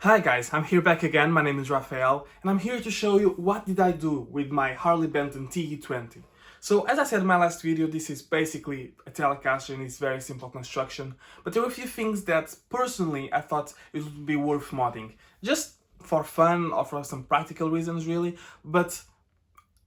Hi guys, I'm here back again. My name is Rafael and I'm here to show you what did I do with my Harley Benton TE20. So as I said in my last video, this is basically a Telecaster and it's very simple construction, but there were a few things that personally I thought it would be worth modding. Just for fun or for some practical reasons really, but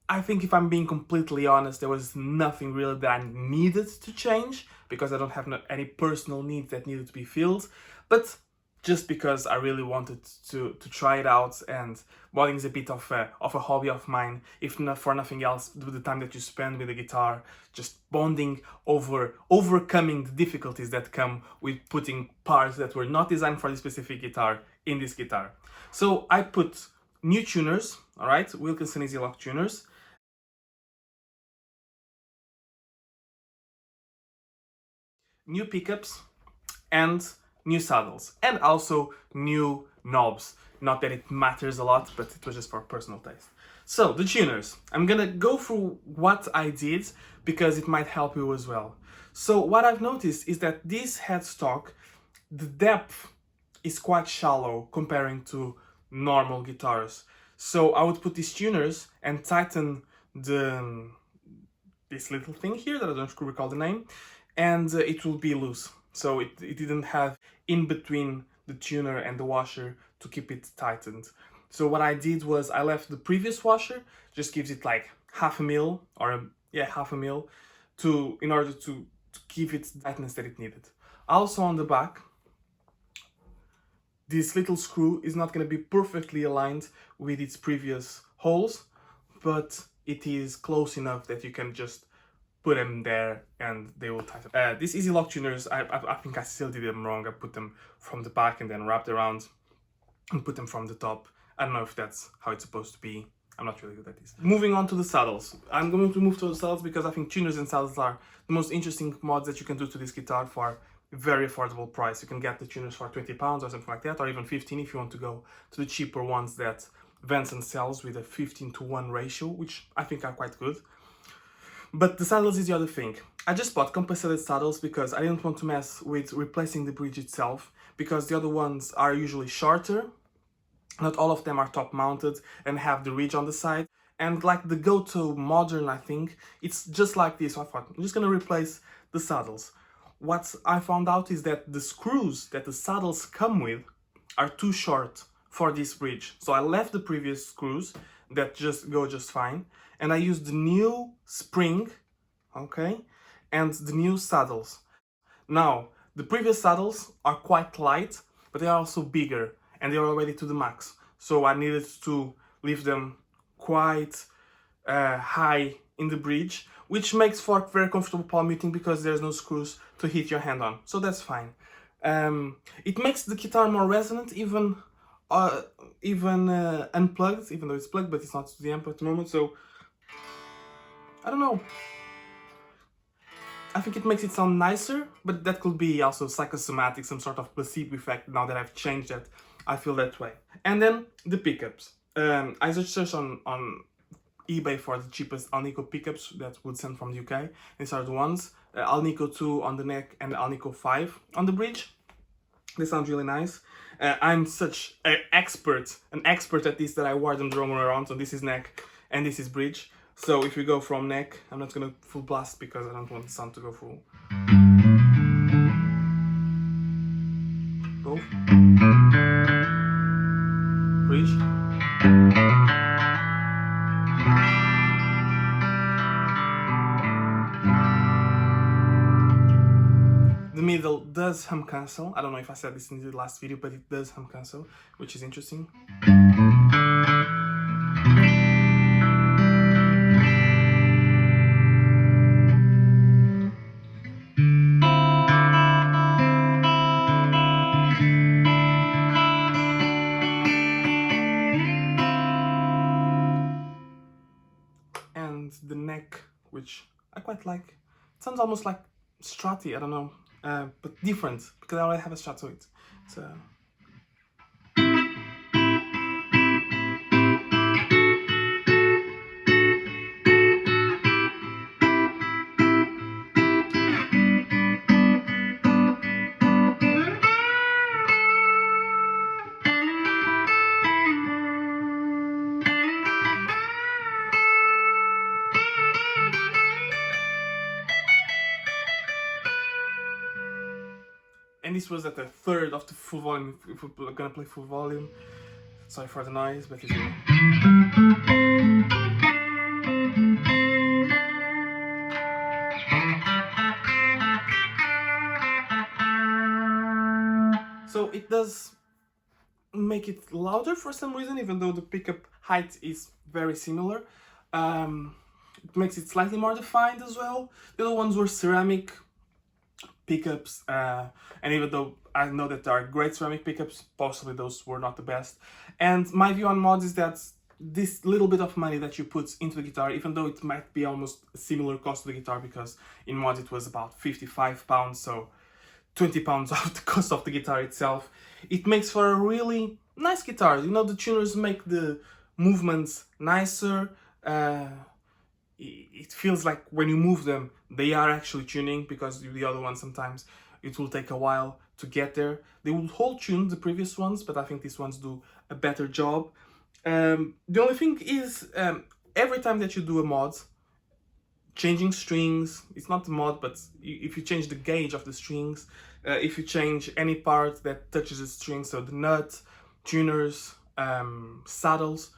I think if I'm being completely honest, there was nothing really that I needed to change because I don't have any personal needs that needed to be filled, but just because I really wanted to try it out, and modding is a bit of a hobby of mine, if not for nothing else, with the time that you spend with the guitar, just bonding over overcoming the difficulties that come with putting parts that were not designed for this specific guitar in this guitar. So I put new tuners, alright, Wilkinson Easy Lock tuners, new pickups, and new saddles, and also new knobs. Not that it matters a lot, but it was just for personal taste. So, the tuners. I'm gonna go through what I did because it might help you as well. So, what I've noticed is that this headstock, the depth is quite shallow comparing to normal guitars. So, I would put these tuners and tighten this little thing here that I don't recall the name, and it will be loose. So it didn't have in between the tuner and the washer to keep it tightened. So what I did was I left the previous washer, just gives it like half a mil, or half a mil, in order to give it the tightness that it needed. Also on the back, this little screw is not going to be perfectly aligned with its previous holes, but it is close enough that you can just put them there and they will tighten. These easy lock tuners, I think I still did them wrong. I put them from the back and then wrapped around and put them from the top. I don't know if that's how it's supposed to be. I'm not really good at this. Moving on to the saddles. I'm going to move to the saddles because I think tuners and saddles are the most interesting mods that you can do to this guitar for a very affordable price. You can get the tuners for £20 or something like that, or even 15 if you want to go to the cheaper ones that Benson sells with a 15:1 ratio, which I think are quite good. But the saddles is the other thing. I just bought compensated saddles because I didn't want to mess with replacing the bridge itself, because the other ones are usually shorter. Not all of them are top mounted and have the ridge on the side. And like the go-to modern, I think, it's just like this. So I thought, I'm just gonna replace the saddles. What I found out is that the screws that the saddles come with are too short for this bridge. So I left the previous screws that just go just fine, and I used the new spring, okay, and the new saddles. Now, the previous saddles are quite light, but they are also bigger, and they are already to the max. So I needed to leave them quite high in the bridge, which makes for very comfortable palm muting because there's no screws to hit your hand on. So that's fine. It makes the guitar more resonant, even unplugged, even though it's plugged, but it's not to the amp at the moment. So I don't know. I think it makes it sound nicer, but that could be also psychosomatic, some sort of placebo effect. Now that I've changed that, I feel that way. And then the pickups. I searched on eBay for the cheapest alnico pickups that would send from the UK. These are the ones. Alnico 2 on the neck and alnico 5 on the bridge. They sound really nice. I'm such an expert at this that I wore them the wrong way around. So this is neck and this is bridge. So if we go from neck, I'm not gonna full blast because I don't want the sound to go full. Both. Bridge. The middle does hum cancel. I don't know if I said this in the last video, but it does hum cancel, which is interesting. And the neck, which I quite like. It sounds almost like Stratty, I don't know, but different because I already have a Strat to it. So. and this was at a third of the full volume if we're gonna play full volume. Sorry for the noise, but it's so it does make it louder for some reason, even though the pickup height is very similar. It makes it slightly more defined as well. The other ones were ceramic pickups, and even though I know that there are great ceramic pickups, possibly those were not the best. And my view on mods is that this little bit of money that you put into the guitar, even though it might be almost a similar cost to the guitar, because in mods it was about £55, so £20 off the cost of the guitar itself, it makes for a really nice guitar. You know, the tuners make the movements nicer. It feels like when you move them, they are actually tuning, because the other ones sometimes it will take a while to get there. They will hold tune the previous ones, but I think these ones do a better job. The only thing is, every time that you do a mod, changing strings, it's not the mod, but if you change the gauge of the strings, if you change any part that touches the strings, so the nut, tuners, saddles,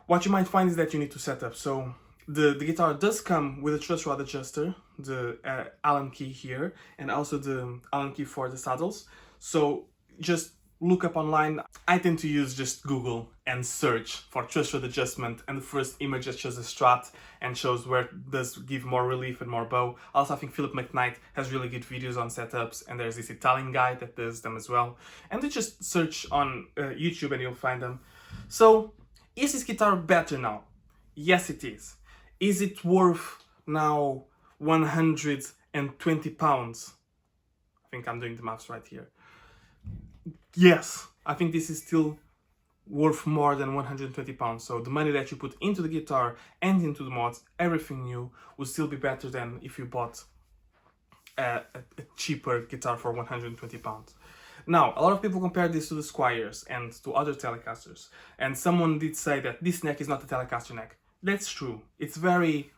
what you might find is that you need to set up. So the guitar does come with a truss rod adjuster, the Allen key here, and also the Allen key for the saddles. So just look up online. I tend to use just Google and search for truss rod adjustment, and the first image that shows the Strat and shows where it does give more relief and more bow. Also, I think Philip McKnight has really good videos on setups, and there's this Italian guy that does them as well. And you just search on YouTube and you'll find them. So, is this guitar better now? Yes, it is. Is it worth now £120? I think I'm doing the maths right here. Yes, I think this is still worth more than £120. So the money that you put into the guitar and into the mods, everything new, will still be better than if you bought a cheaper guitar for £120. Now, a lot of people compare this to the Squiers and to other Telecasters, and someone did say that this neck is not a Telecaster neck. That's true. It's very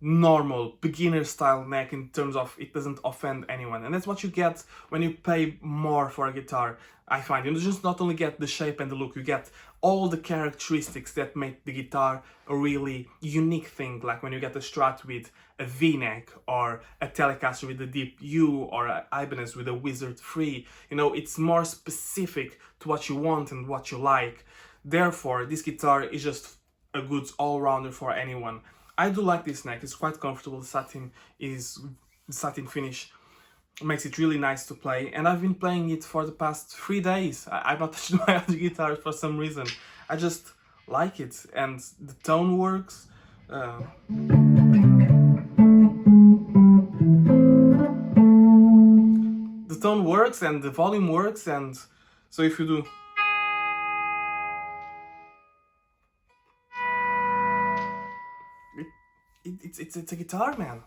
normal, beginner style neck in terms of it doesn't offend anyone, and that's what you get when you pay more for a guitar. I find you just not only get the shape and the look, you get all the characteristics that make the guitar a really unique thing, like when you get a Strat with a V-neck, or a Telecaster with a deep U, or an Ibanez with a Wizard 3. You know, it's more specific to what you want and what you like. Therefore, this guitar is just a good all-rounder for anyone. I do like this neck, it's quite comfortable. The satin finish makes it really nice to play, and I've been playing it for the past 3 days. I've not touched my other guitar for some reason. I just like it, and the tone works. The tone works and the volume works, and so if you do, it's a guitar, man.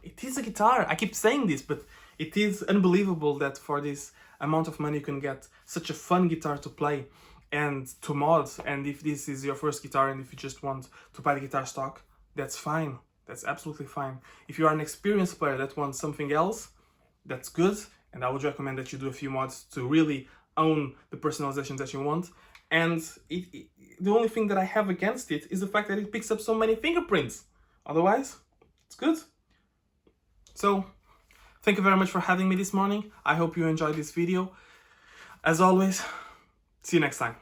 It is a guitar. I keep saying this, but it is unbelievable that for this amount of money you can get such a fun guitar to play and to mod. And if this is your first guitar and if you just want to buy the guitar stock, that's fine. That's absolutely fine. If you are an experienced player that wants something else, that's good. And I would recommend that you do a few mods to really own the personalizations that you want. And the only thing that I have against it is the fact that it picks up so many fingerprints. Otherwise, it's good. So, thank you very much for having me this morning. I hope you enjoyed this video. As always, see you next time.